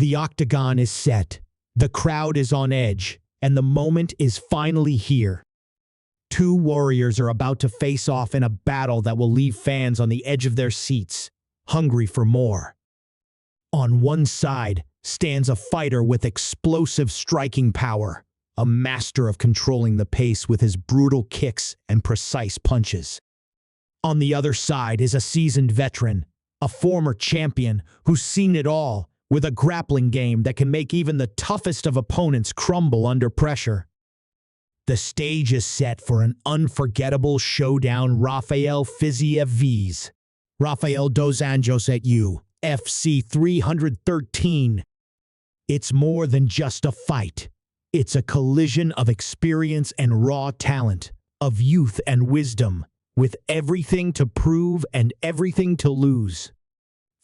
The octagon is set, the crowd is on edge, and the moment is finally here. Two warriors are about to face off in a battle that will leave fans on the edge of their seats, hungry for more. On one side stands a fighter with explosive striking power, a master of controlling the pace with his brutal kicks and precise punches. On the other side is a seasoned veteran, a former champion who's seen it all, with a grappling game that can make even the toughest of opponents crumble under pressure. The stage is set for an unforgettable showdown. Rafael Fiziev vs. Rafael Dos Anjos at UFC 313. It's more than just a fight. It's a collision of experience and raw talent, of youth and wisdom, with everything to prove and everything to lose.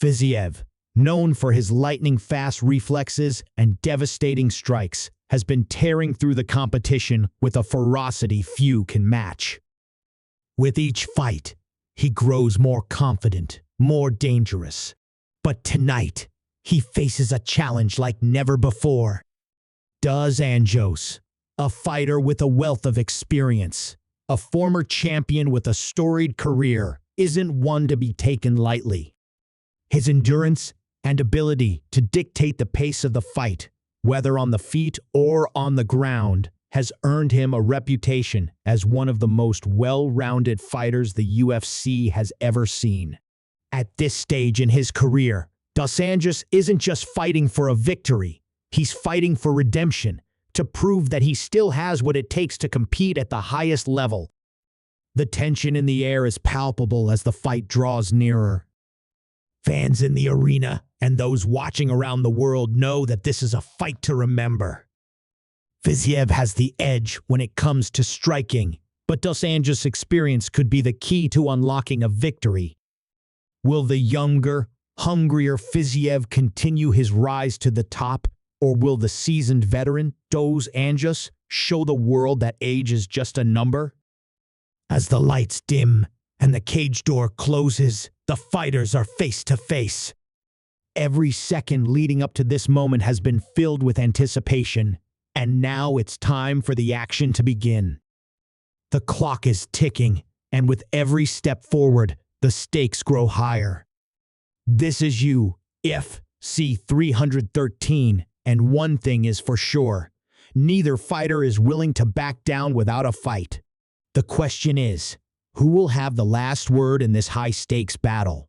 Fiziev, known for his lightning-fast reflexes and devastating strikes, has been tearing through the competition with a ferocity few can match. With each fight, he grows more confident, more dangerous. But tonight, he faces a challenge like never before. Dos Anjos, a fighter with a wealth of experience, a former champion with a storied career, isn't one to be taken lightly. His endurance and ability to dictate the pace of the fight, whether on the feet or on the ground, has earned him a reputation as one of the most well-rounded fighters the UFC has ever seen. At this stage in his career, Dos Anjos isn't just fighting for a victory, he's fighting for redemption, to prove that he still has what it takes to compete at the highest level. The tension in the air is palpable as the fight draws nearer. Fans in the arena and those watching around the world know that this is a fight to remember. Fiziev has the edge when it comes to striking, but Dos Anjos' experience could be the key to unlocking a victory. Will the younger, hungrier Fiziev continue his rise to the top, or will the seasoned veteran Dos Anjos show the world that age is just a number? As the lights dim and the cage door closes, the fighters are face to face. Every second leading up to this moment has been filled with anticipation, and now it's time for the action to begin. The clock is ticking, and with every step forward, the stakes grow higher. This is UFC 313, and one thing is for sure: neither fighter is willing to back down without a fight. The question is, who will have the last word in this high-stakes battle?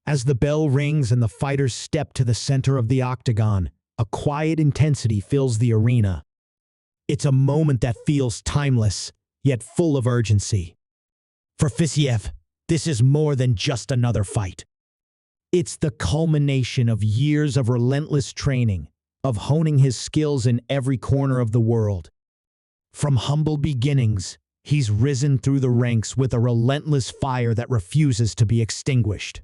As the bell rings and the fighters step to the center of the octagon, a quiet intensity fills the arena. It's a moment that feels timeless, yet full of urgency. For Fiziev, this is more than just another fight. It's the culmination of years of relentless training, of honing his skills in every corner of the world. From humble beginnings, he's risen through the ranks with a relentless fire that refuses to be extinguished.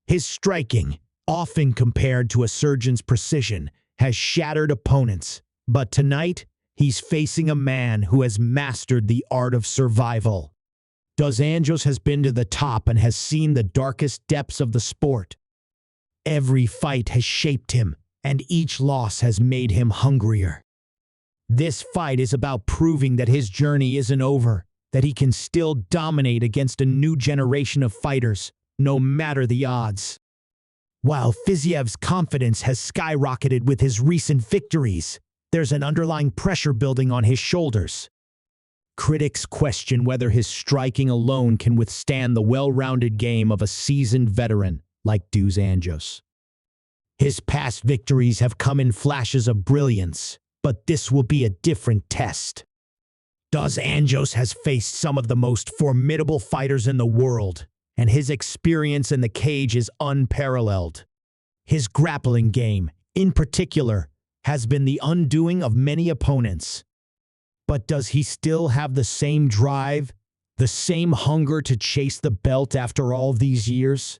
His striking, often compared to a surgeon's precision, has shattered opponents, but tonight, he's facing a man who has mastered the art of survival. Dos Anjos has been to the top and has seen the darkest depths of the sport. Every fight has shaped him, and each loss has made him hungrier. This fight is about proving that his journey isn't over, that he can still dominate against a new generation of fighters, no matter the odds. While Fiziev's confidence has skyrocketed with his recent victories, there's an underlying pressure building on his shoulders. Critics question whether his striking alone can withstand the well-rounded game of a seasoned veteran like Dos Anjos. His past victories have come in flashes of brilliance, but this will be a different test. Dos Anjos has faced some of the most formidable fighters in the world, and his experience in the cage is unparalleled. His grappling game, in particular, has been the undoing of many opponents. But does he still have the same drive, the same hunger to chase the belt after all these years?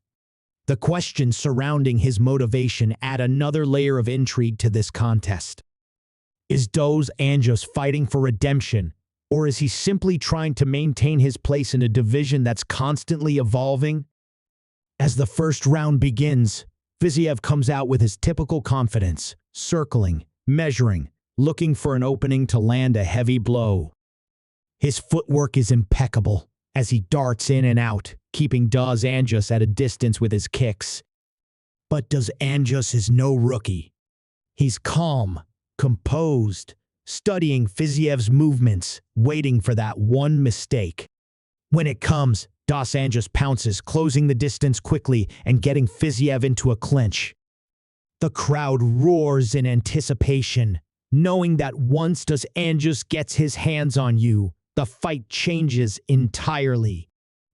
The questions surrounding his motivation add another layer of intrigue to this contest. Is Dos Anjos fighting for redemption, or is he simply trying to maintain his place in a division that's constantly evolving? As the first round begins, Fiziev comes out with his typical confidence, circling, measuring, looking for an opening to land a heavy blow. His footwork is impeccable as he darts in and out, keeping Dos Anjos at a distance with his kicks. But Dos Anjos is no rookie. He's calm, composed, studying Fiziev's movements, waiting for that one mistake. When it comes, Dos Anjos pounces, closing the distance quickly and getting Fiziev into a clinch. The crowd roars in anticipation, knowing that once Dos Anjos gets his hands on you, the fight changes entirely.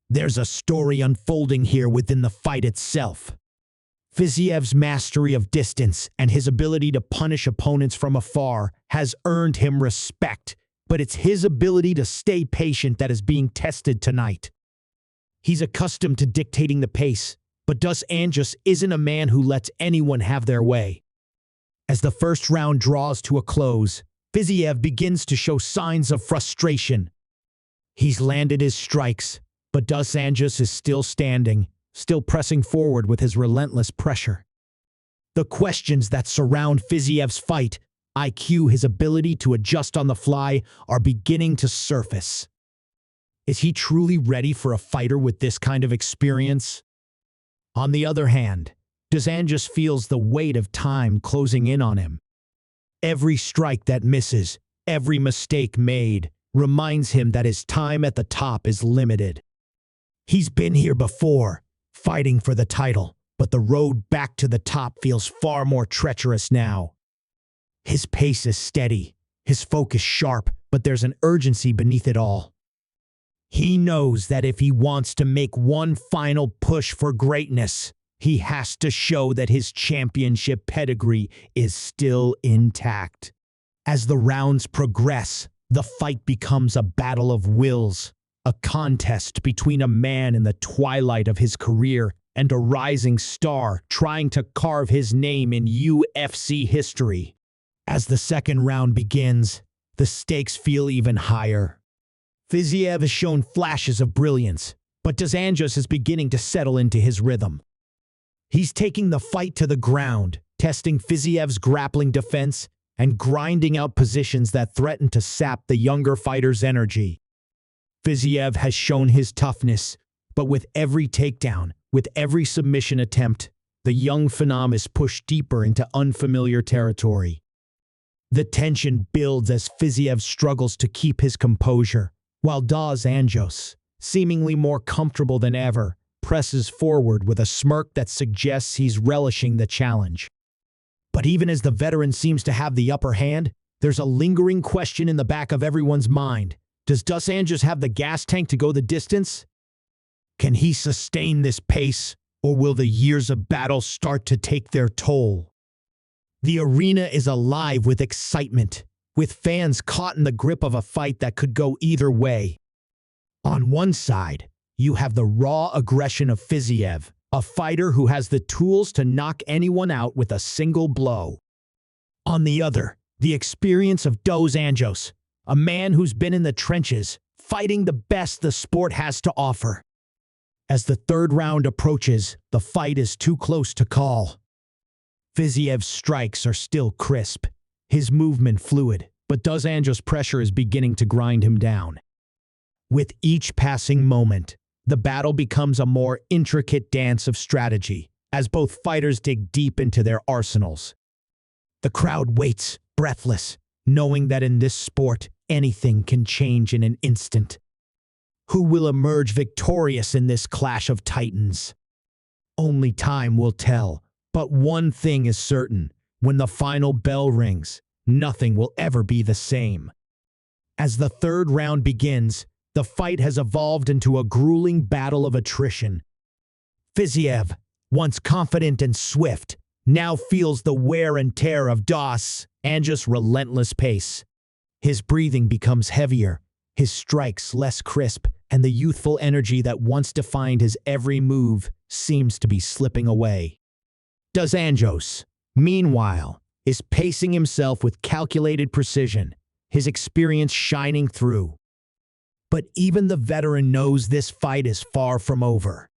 There's a story unfolding here within the fight itself. Fiziev's mastery of distance and his ability to punish opponents from afar has earned him respect, but it's his ability to stay patient that is being tested tonight. He's accustomed to dictating the pace, but Dos Anjos isn't a man who lets anyone have their way. As the first round draws to a close, Fiziev begins to show signs of frustration. He's landed his strikes, but Dos Anjos is still standing, still pressing forward with his relentless pressure. The questions that surround Fiziev's fight, IQ, his ability to adjust on the fly, are beginning to surface. Is he truly ready for a fighter with this kind of experience? On the other hand, Dos Anjos feels the weight of time closing in on him. Every strike that misses, every mistake made, reminds him that his time at the top is limited. He's been here before, fighting for the title, but the road back to the top feels far more treacherous now. His pace is steady, his focus sharp, but there's an urgency beneath it all. He knows that if he wants to make one final push for greatness, he has to show that his championship pedigree is still intact. As the rounds progress, the fight becomes a battle of wills, a contest between a man in the twilight of his career and a rising star trying to carve his name in UFC history. As the second round begins, the stakes feel even higher. Fiziev has shown flashes of brilliance, but Dos Anjos is beginning to settle into his rhythm. He's taking the fight to the ground, testing Fiziev's grappling defense and grinding out positions that threaten to sap the younger fighter's energy. Fiziev has shown his toughness, but with every takedown, with every submission attempt, the young phenom is pushed deeper into unfamiliar territory. The tension builds as Fiziev struggles to keep his composure, while Dos Anjos, seemingly more comfortable than ever, presses forward with a smirk that suggests he's relishing the challenge. But even as the veteran seems to have the upper hand, there's a lingering question in the back of everyone's mind. Does Dos Anjos have the gas tank to go the distance? Can he sustain this pace, or will the years of battle start to take their toll? The arena is alive with excitement, with fans caught in the grip of a fight that could go either way. On one side, you have the raw aggression of Fiziev, a fighter who has the tools to knock anyone out with a single blow. On the other, the experience of Dos Anjos, a man who's been in the trenches, fighting the best the sport has to offer. As the third round approaches, the fight is too close to call. Fiziev's strikes are still crisp, his movement fluid, but Dos Anjos' pressure is beginning to grind him down. With each passing moment, the battle becomes a more intricate dance of strategy, as both fighters dig deep into their arsenals. The crowd waits, breathless, knowing that in this sport, anything can change in an instant. Who will emerge victorious in this clash of titans? Only time will tell, but one thing is certain: when the final bell rings, nothing will ever be the same. As the third round begins, the fight has evolved into a grueling battle of attrition. Fiziev, once confident and swift, now feels the wear and tear of Dos Anjos' relentless pace. His breathing becomes heavier, his strikes less crisp, and the youthful energy that once defined his every move seems to be slipping away. Dos Anjos, meanwhile, is pacing himself with calculated precision, his experience shining through. But even the veteran knows this fight is far from over.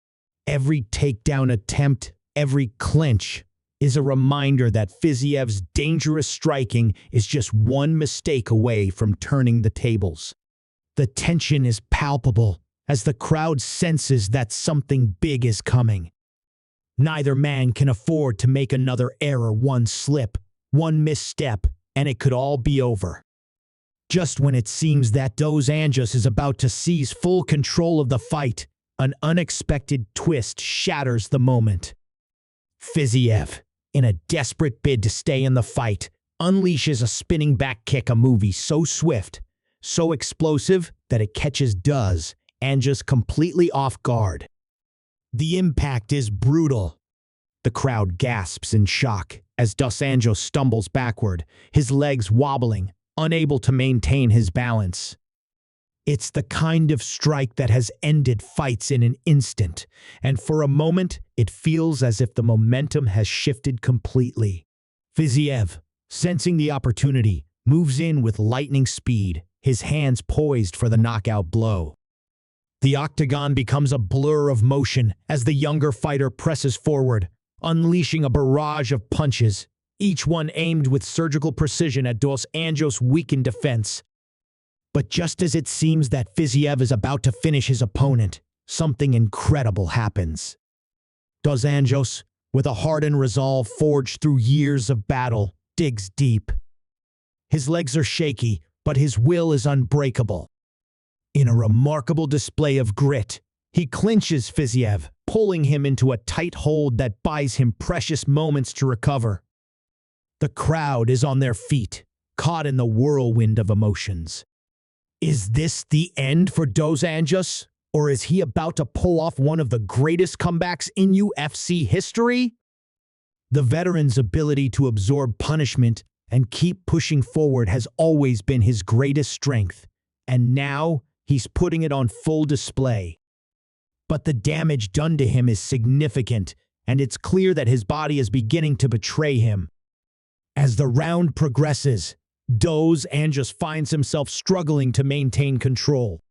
Every takedown attempt, Every clinch is a reminder that Fiziev's dangerous striking is just one mistake away from turning the tables. The tension is palpable as the crowd senses that something big is coming. Neither man can afford to make another error. One slip, one misstep, and it could all be over. Just when it seems that Dos Anjos is about to seize full control of the fight, an unexpected twist shatters the moment. Fiziev, in a desperate bid to stay in the fight, unleashes a spinning back kick, a movie so swift, so explosive that it catches Dos Anjos completely off guard. The impact is brutal. The crowd gasps in shock as Dos Anjos stumbles backward, his legs wobbling, unable to maintain his balance. It's the kind of strike that has ended fights in an instant, and for a moment it feels as if the momentum has shifted completely. Fiziev, sensing the opportunity, moves in with lightning speed, his hands poised for the knockout blow. The octagon becomes a blur of motion as the younger fighter presses forward, unleashing a barrage of punches, each one aimed with surgical precision at Dos Anjos' weakened defense. But just as it seems that Fiziev is about to finish his opponent, something incredible happens. Dos Anjos, with a hardened resolve forged through years of battle, digs deep. His legs are shaky, but his will is unbreakable. In a remarkable display of grit, he clinches Fiziev, pulling him into a tight hold that buys him precious moments to recover. The crowd is on their feet, caught in the whirlwind of emotions. Is this the end for Dos Anjos, or is he about to pull off one of the greatest comebacks in UFC history? The veteran's ability to absorb punishment and keep pushing forward has always been his greatest strength, and now he's putting it on full display. But the damage done to him is significant, and it's clear that his body is beginning to betray him. As the round progresses, Dos Anjos finds himself struggling to maintain control.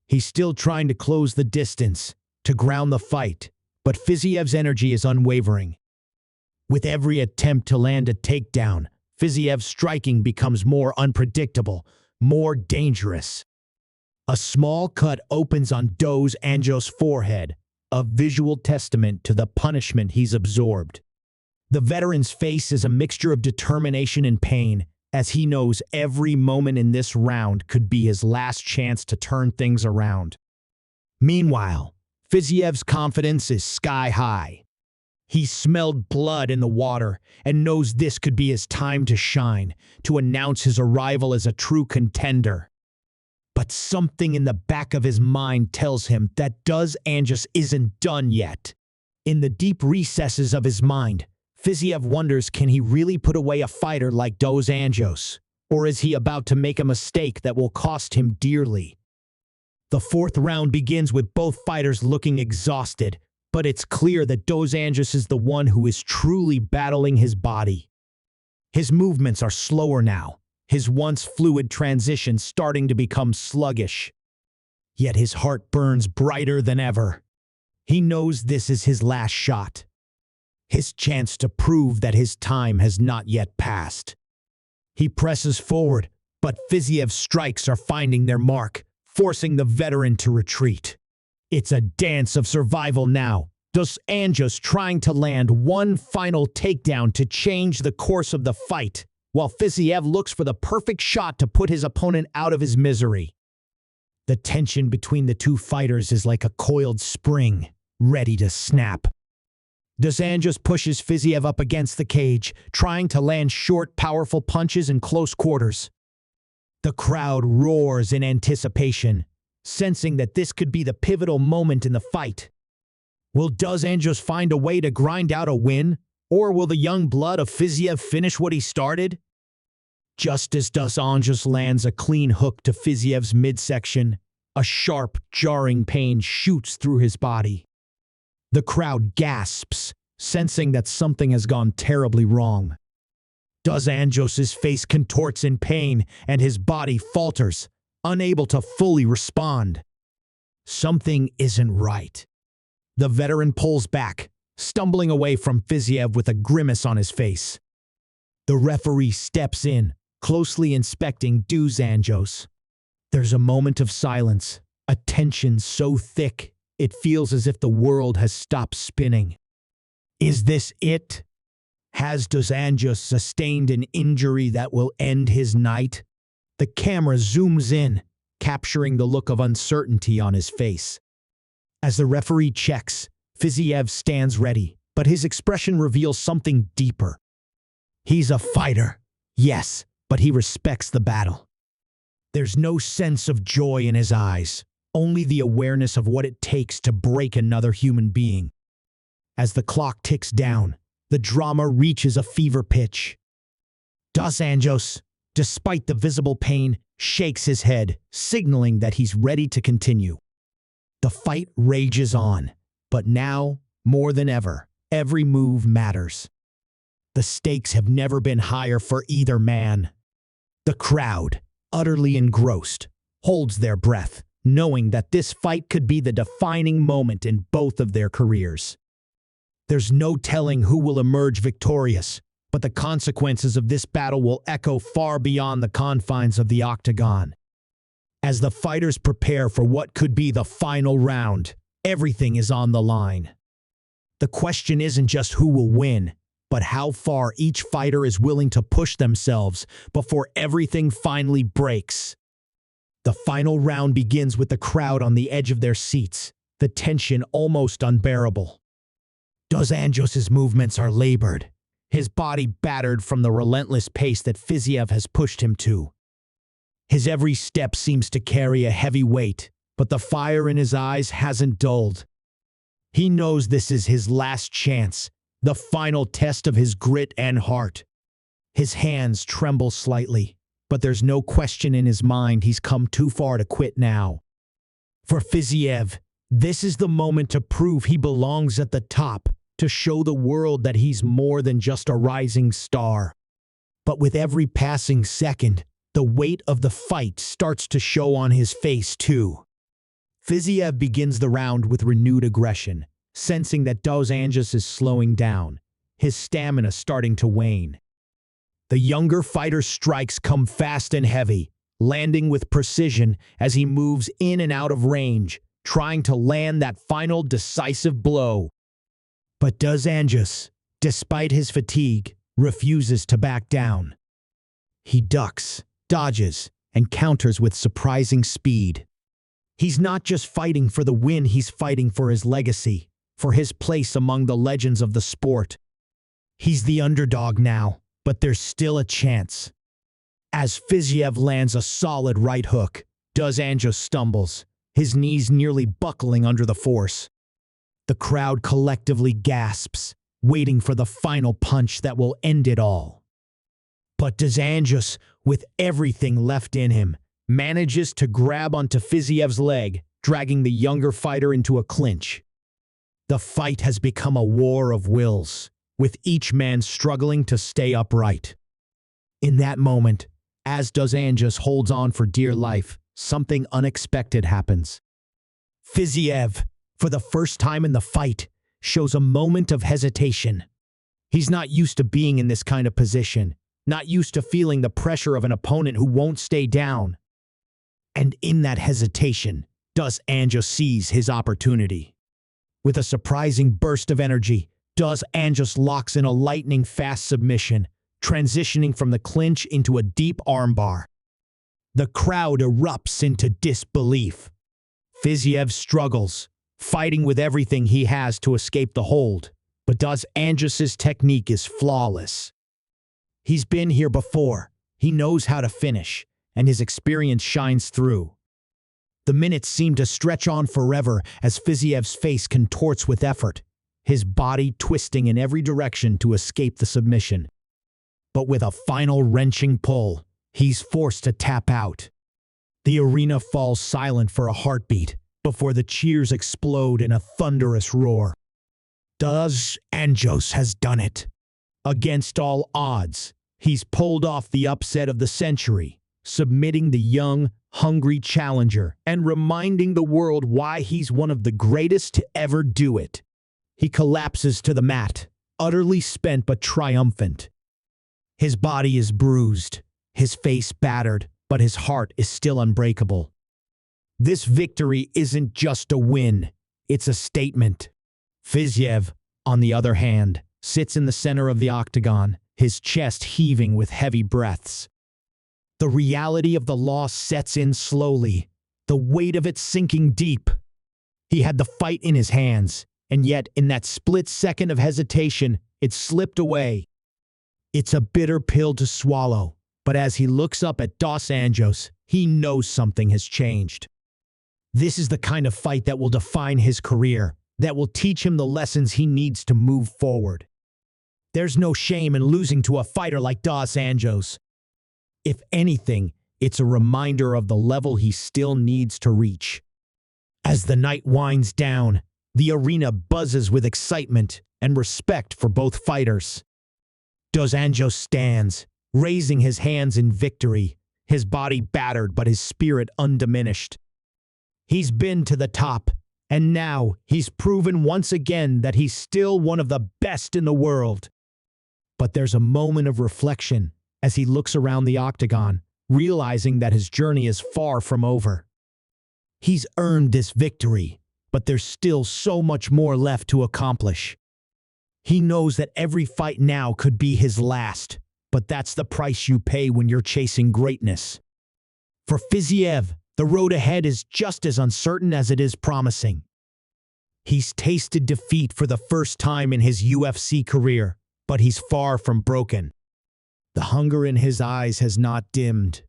He's still trying to close the distance, to ground the fight, but Fiziev's energy is unwavering. With every attempt to land a takedown, Fiziev's striking becomes more unpredictable, more dangerous. A small cut opens on Dos Anjos' forehead, a visual testament to the punishment he's absorbed. The veteran's face is a mixture of determination and pain, as he knows every moment in this round could be his last chance to turn things around. Meanwhile, Fiziev's confidence is sky high. He smelled blood in the water and knows this could be his time to shine, to announce his arrival as a true contender. But something in the back of his mind tells him that Dos Anjos isn't done yet. In the deep recesses of his mind, Fiziev wonders, can he really put away a fighter like Dos Anjos, or is he about to make a mistake that will cost him dearly? The fourth round begins with both fighters looking exhausted, but it's clear that Dos Anjos is the one who is truly battling his body. His movements are slower now, his once fluid transitions starting to become sluggish. Yet his heart burns brighter than ever. He knows this is his last shot. His chance to prove that his time has not yet passed. He presses forward, but Fiziev's strikes are finding their mark, forcing the veteran to retreat. It's a dance of survival now, Dos Anjos trying to land one final takedown to change the course of the fight, while Fiziev looks for the perfect shot to put his opponent out of his misery. The tension between the two fighters is like a coiled spring, ready to snap. Dos Anjos pushes Fiziev up against the cage, trying to land short, powerful punches in close quarters. The crowd roars in anticipation, sensing that this could be the pivotal moment in the fight. Will Dos Anjos find a way to grind out a win, or will the young blood of Fiziev finish what he started? Just as Dos Anjos lands a clean hook to Fiziev's midsection, a sharp, jarring pain shoots through his body. The crowd gasps, sensing that something has gone terribly wrong. Dos Anjos' face contorts in pain, and his body falters, unable to fully respond. Something isn't right. The veteran pulls back, stumbling away from Fiziev with a grimace on his face. The referee steps in, closely inspecting Dos Anjos. There's a moment of silence, a tension so thick it feels as if the world has stopped spinning. Is this it? Has Dos Anjos sustained an injury that will end his night? The camera zooms in, capturing the look of uncertainty on his face. As the referee checks, Fiziev stands ready, but his expression reveals something deeper. He's a fighter, yes, but he respects the battle. There's no sense of joy in his eyes, only the awareness of what it takes to break another human being. As the clock ticks down, the drama reaches a fever pitch. Dos Anjos, despite the visible pain, shakes his head, signaling that he's ready to continue. The fight rages on, but now, more than ever, every move matters. The stakes have never been higher for either man. The crowd, utterly engrossed, holds their breath, knowing that this fight could be the defining moment in both of their careers. There's no telling who will emerge victorious, but the consequences of this battle will echo far beyond the confines of the octagon. As the fighters prepare for what could be the final round, everything is on the line. The question isn't just who will win, but how far each fighter is willing to push themselves before everything finally breaks. The final round begins with the crowd on the edge of their seats, the tension almost unbearable. Dos Anjos' movements are labored, his body battered from the relentless pace that Fiziev has pushed him to. His every step seems to carry a heavy weight, but the fire in his eyes hasn't dulled. He knows this is his last chance, the final test of his grit and heart. His hands tremble slightly, but there's no question in his mind he's come too far to quit now. For Fiziev, this is the moment to prove he belongs at the top, to show the world that he's more than just a rising star. But with every passing second, the weight of the fight starts to show on his face too. Fiziev begins the round with renewed aggression, sensing that Dos Anjos is slowing down, his stamina starting to wane. The younger fighter's strikes come fast and heavy, landing with precision as he moves in and out of range, trying to land that final decisive blow. But Dos Anjos, despite his fatigue, refuses to back down. He ducks, dodges, and counters with surprising speed. He's not just fighting for the win, he's fighting for his legacy, for his place among the legends of the sport. He's the underdog now, but there's still a chance. As Fiziev lands a solid right hook, Dos Anjos stumbles, his knees nearly buckling under the force. The crowd collectively gasps, waiting for the final punch that will end it all. But Dos Anjos, with everything left in him, manages to grab onto Fiziev's leg, dragging the younger fighter into a clinch. The fight has become a war of wills, with each man struggling to stay upright. In that moment, as Dos Anjos holds on for dear life, something unexpected happens. Fiziev, for the first time in the fight, shows a moment of hesitation. He's not used to being in this kind of position, not used to feeling the pressure of an opponent who won't stay down. And in that hesitation, Dos Anjos sees his opportunity. With a surprising burst of energy, Dos Anjos locks in a lightning-fast submission, transitioning from the clinch into a deep armbar. The crowd erupts into disbelief. Fiziev struggles, fighting with everything he has to escape the hold, but Dos Anjos' technique is flawless. He's been here before, he knows how to finish, and his experience shines through. The minutes seem to stretch on forever as Fiziev's face contorts with effort, his body twisting in every direction to escape the submission. But with a final wrenching pull, he's forced to tap out. The arena falls silent for a heartbeat before the cheers explode in a thunderous roar. Dos Anjos has done it. Against all odds, he's pulled off the upset of the century, submitting the young, hungry challenger and reminding the world why he's one of the greatest to ever do it. he collapses to the mat, utterly spent but triumphant. His body is bruised, his face battered, but his heart is still unbreakable. This victory isn't just a win, it's a statement. Fiziev, on the other hand, sits in the center of the octagon, his chest heaving with heavy breaths. The reality of the loss sets in slowly, the weight of it sinking deep. He had the fight in his hands, and yet in that split second of hesitation, it slipped away. It's a bitter pill to swallow, but as he looks up at Dos Anjos, he knows something has changed. This is the kind of fight that will define his career, that will teach him the lessons he needs to move forward. There's no shame in losing to a fighter like Dos Anjos. If anything, it's a reminder of the level he still needs to reach. As the night winds down, the arena buzzes with excitement and respect for both fighters. Dos Anjos stands, raising his hands in victory, his body battered but his spirit undiminished. He's been to the top, and now he's proven once again that he's still one of the best in the world. But there's a moment of reflection as he looks around the octagon, realizing that his journey is far from over. He's earned this victory, but there's still so much more left to accomplish. He knows that every fight now could be his last, but that's the price you pay when you're chasing greatness. For Fiziev, the road ahead is just as uncertain as it is promising. He's tasted defeat for the first time in his UFC career, but he's far from broken. The hunger in his eyes has not dimmed.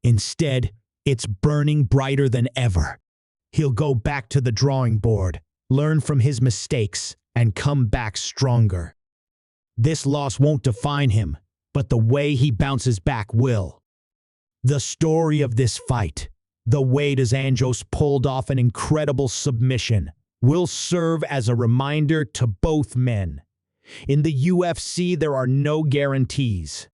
Instead, it's burning brighter than ever. He'll go back to the drawing board, learn from his mistakes, and come back stronger. This loss won't define him, but the way he bounces back will. The story of this fight, the way Dos Anjos pulled off an incredible submission, will serve as a reminder to both men. In the UFC, there are no guarantees.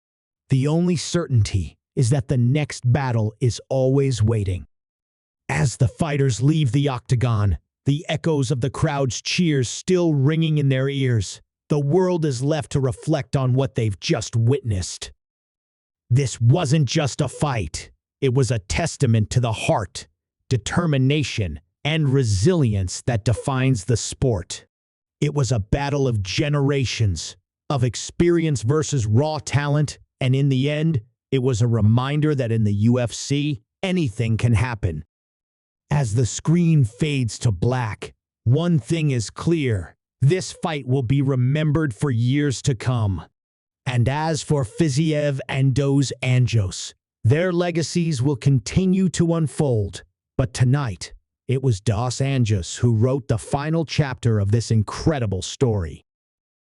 The only certainty is that the next battle is always waiting. As the fighters leave the octagon, the echoes of the crowd's cheers still ringing in their ears, the world is left to reflect on what they've just witnessed. This wasn't just a fight. It was a testament to the heart, determination, and resilience that defines the sport. It was a battle of generations, of experience versus raw talent, and in the end, it was a reminder that in the UFC, anything can happen. As the screen fades to black, one thing is clear: this fight will be remembered for years to come. And as for Fiziev and Dos Anjos, their legacies will continue to unfold. But tonight, it was Dos Anjos who wrote the final chapter of this incredible story.